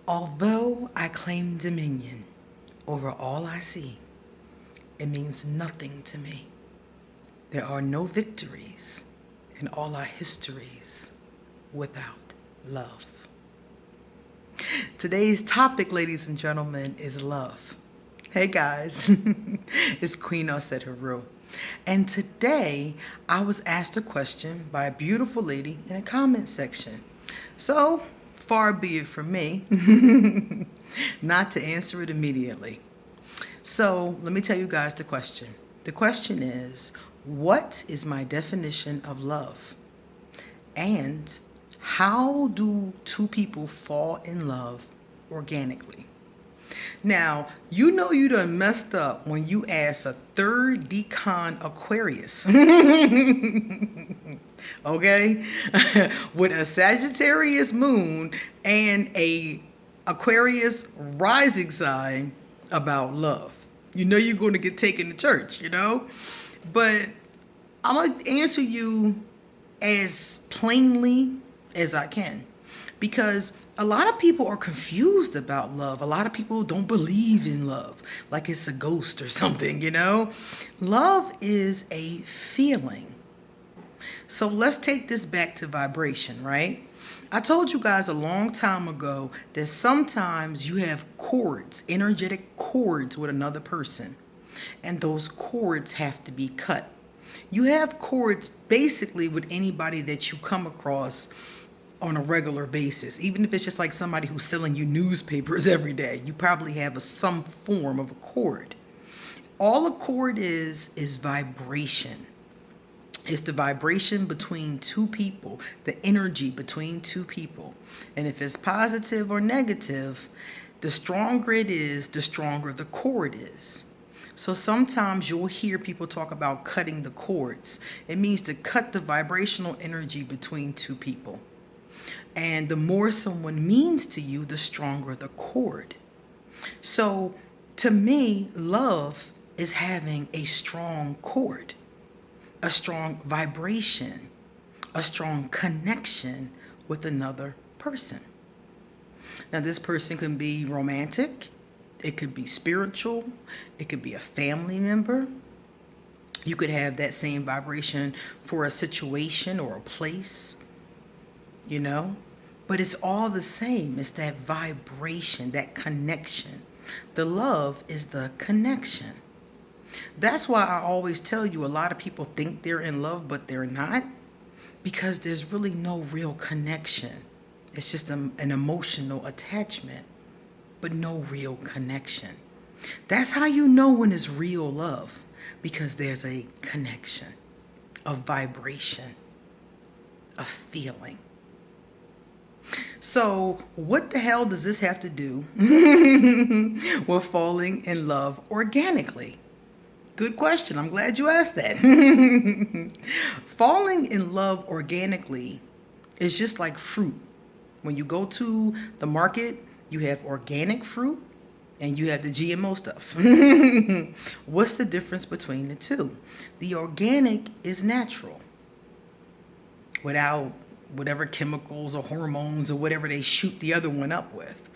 Although I claim dominion over all I see, it means nothing to me. There are no victories in all our histories without love. Today's topic, ladies and gentlemen, is love. Hey guys, it's Queen Osset Haru. And today I was asked a question by a beautiful lady in a comment section. So far be it from me not to answer it immediately. So let me tell you guys the question. The question is, what is my definition of love? And how do two people fall in love organically? Now, you know you done messed up when you ask a third decon Aquarius, okay, with a Sagittarius moon and a Aquarius rising sign about love. You know you're going to get taken to church, you know? But I'm going to answer you as plainly as I can, because a lot of people are confused about love. A lot of people don't believe in love, like it's a ghost or something, you know? Love is a feeling. So let's take this back to vibration, right? I told you guys a long time ago that sometimes you have cords, energetic cords with another person, and those cords have to be cut. You have cords basically with anybody that you come across on a regular basis. Even if it's just like somebody who's selling you newspapers every day, you probably have some form of a cord. All a cord is vibration. It's the vibration between two people, the energy between two people. And if it's positive or negative, the stronger it is, the stronger the cord is. So sometimes you'll hear people talk about cutting the cords. It means to cut the vibrational energy between two people. And the more someone means to you, the stronger the cord. So to me, love is having a strong cord, a strong vibration, a strong connection with another person. Now, this person can be romantic, it could be spiritual, it could be a family member. You could have that same vibration for a situation or a place, you know? But it's all the same. It's that vibration, that connection. The love is the connection. That's why I always tell you a lot of people think they're in love, but they're not, because there's really no real connection. It's just an emotional attachment, but no real connection. That's how you know when it's real love, because there's a connection, a vibration, a feeling. So what the hell does this have to do with falling in love organically? Good question. I'm glad you asked that. Falling in love organically is just like fruit. When you go to the market, you have organic fruit and you have the GMO stuff. What's the difference between the two? The organic is natural, without whatever chemicals or hormones or whatever they shoot the other one up with.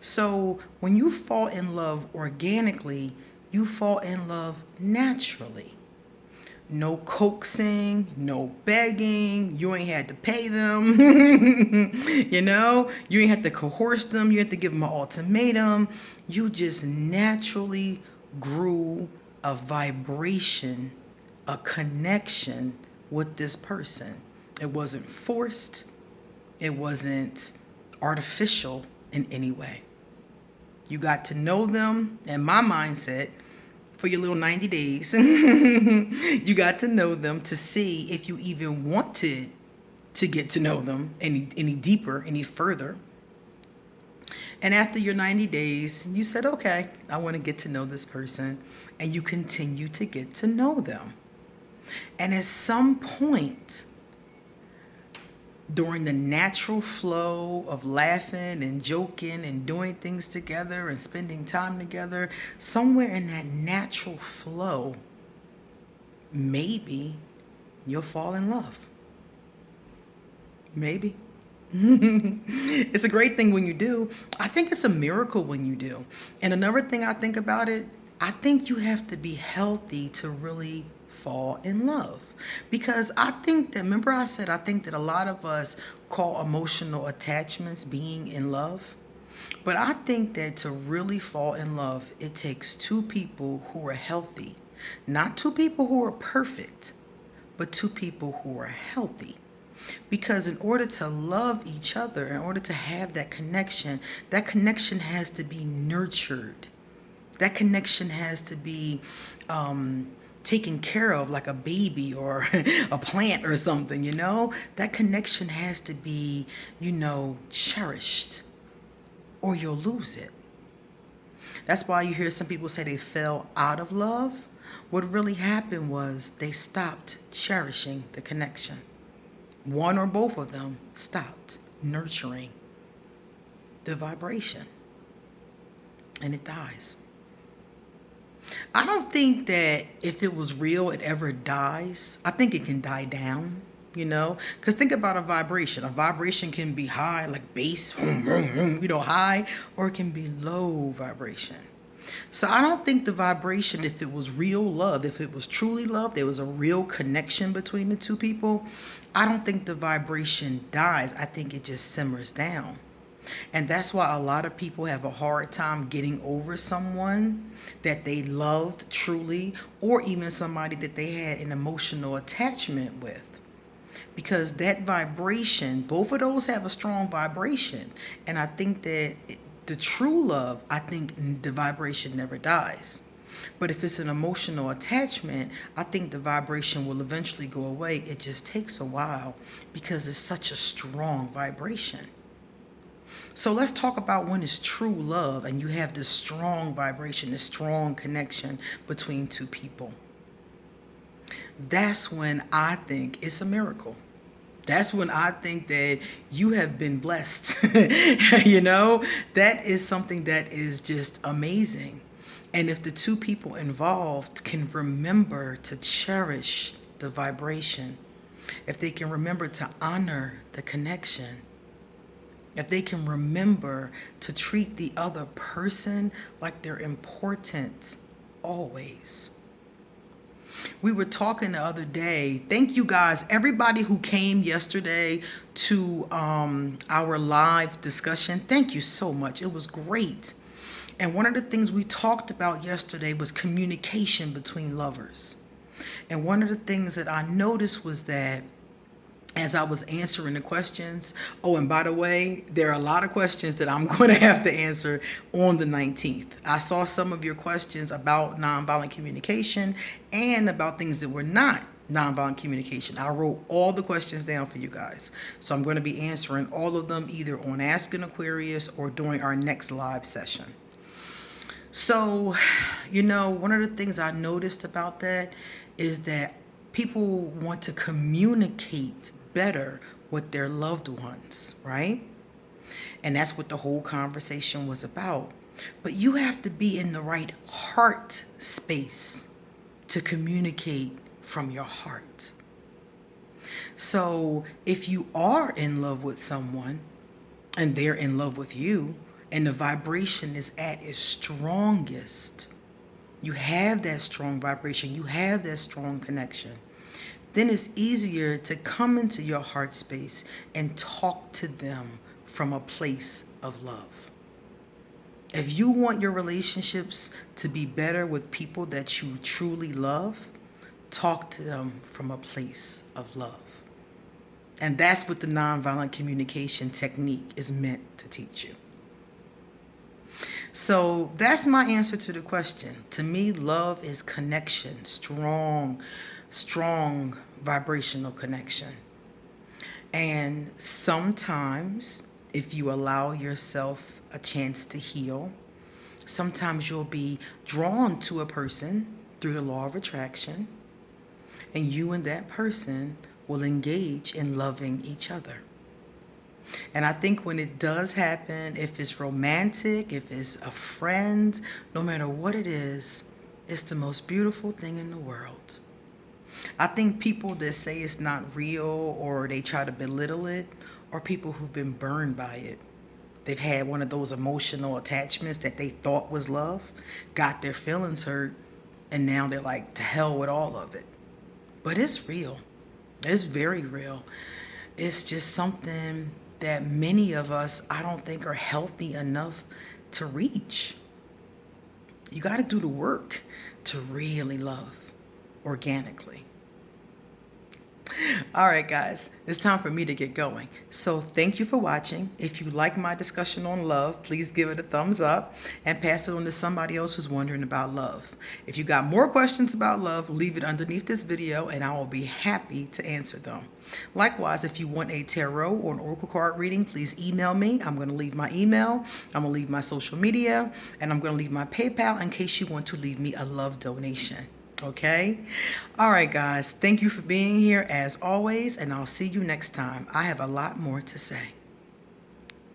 So when you fall in love organically, you fall in love naturally. No coaxing, no begging. You ain't had to pay them. You know, you ain't had to coerce them. You had to give them an ultimatum. You just naturally grew a vibration, a connection with this person. It wasn't forced. It wasn't artificial in any way. You got to know them, and my mindset, for your little 90 days, you got to know them to see if you even wanted to get to know them any deeper, any further. And after your 90 days, you said, okay, I want to get to know this person. And you continue to get to know them. And at some point, during the natural flow of laughing and joking and doing things together and spending time together, somewhere in that natural flow, maybe you'll fall in love. Maybe. It's a great thing when you do. I think it's a miracle when you do. And another thing I think about it, I think you have to be healthy to really fall in love. Because I think that, remember I said, I think that a lot of us call emotional attachments being in love. But I think that to really fall in love, it takes two people who are healthy. Not two people who are perfect, but two people who are healthy. Because in order to love each other, in order to have that connection has to be nurtured. That connection has to be taken care of like a baby or a plant or something, you know? That connection has to be, cherished or you'll lose it. That's why you hear some people say they fell out of love. What really happened was they stopped cherishing the connection. One or both of them stopped nurturing the vibration, and it dies. I don't think that if it was real, it ever dies. I think it can die down, because think about a vibration. A vibration can be high, like bass, high, or it can be low vibration. So I don't think the vibration, if it was real love, if it was truly love, there was a real connection between the two people, I don't think the vibration dies. I think it just simmers down. And that's why a lot of people have a hard time getting over someone that they loved truly, or even somebody that they had an emotional attachment with. Because that vibration, both of those have a strong vibration. And I think that the true love, I think the vibration never dies. But if it's an emotional attachment, I think the vibration will eventually go away. It just takes a while because it's such a strong vibration. So let's talk about when it's true love and you have this strong vibration, this strong connection between two people. That's when I think it's a miracle. That's when I think that you have been blessed. That is something that is just amazing. And if the two people involved can remember to cherish the vibration, if they can remember to honor the connection, if they can remember to treat the other person like they're important always. We were talking the other day. Thank you guys, everybody who came yesterday to our live discussion. Thank you so much. It was great. And one of the things we talked about yesterday was communication between lovers. And one of the things that I noticed was that as I was answering the questions, oh, and by the way, there are a lot of questions that I'm going to have to answer on the 19th. I saw some of your questions about nonviolent communication and about things that were not nonviolent communication. I wrote all the questions down for you guys. So I'm going to be answering all of them either on Ask an Aquarius or during our next live session. So, one of the things I noticed about that is that people want to communicate better with their loved ones, right? And that's what the whole conversation was about. But you have to be in the right heart space to communicate from your heart. So if you are in love with someone and they're in love with you and the vibration is at its strongest, you have that strong vibration, you have that strong connection, then it's easier to come into your heart space and talk to them from a place of love. If you want your relationships to be better with people that you truly love, talk to them from a place of love. And that's what the nonviolent communication technique is meant to teach you. So that's my answer to the question. To me, love is connection, strong vibrational connection. And sometimes, if you allow yourself a chance to heal, sometimes you'll be drawn to a person through the law of attraction, and you and that person will engage in loving each other. And I think when it does happen, if it's romantic, if it's a friend, no matter what it is, it's the most beautiful thing in the world. I think people that say it's not real or they try to belittle it are people who've been burned by it. They've had one of those emotional attachments that they thought was love, got their feelings hurt, and now they're like, to hell with all of it. But it's real. It's very real. It's just something that many of us, I don't think, are healthy enough to reach. You got to do the work to really love organically. All right, guys, it's time for me to get going. So thank you for watching. If you like my discussion on love, please give it a thumbs up and pass it on to somebody else who's wondering about love. If you got more questions about love, leave it underneath this video and I will be happy to answer them. Likewise, if you want a tarot or an oracle card reading, please email me. I'm going to leave my email, I'm going to leave my social media, and I'm going to leave my PayPal in case you want to leave me a love donation. Okay? All right, guys. Thank you for being here as always, and I'll see you next time. I have a lot more to say.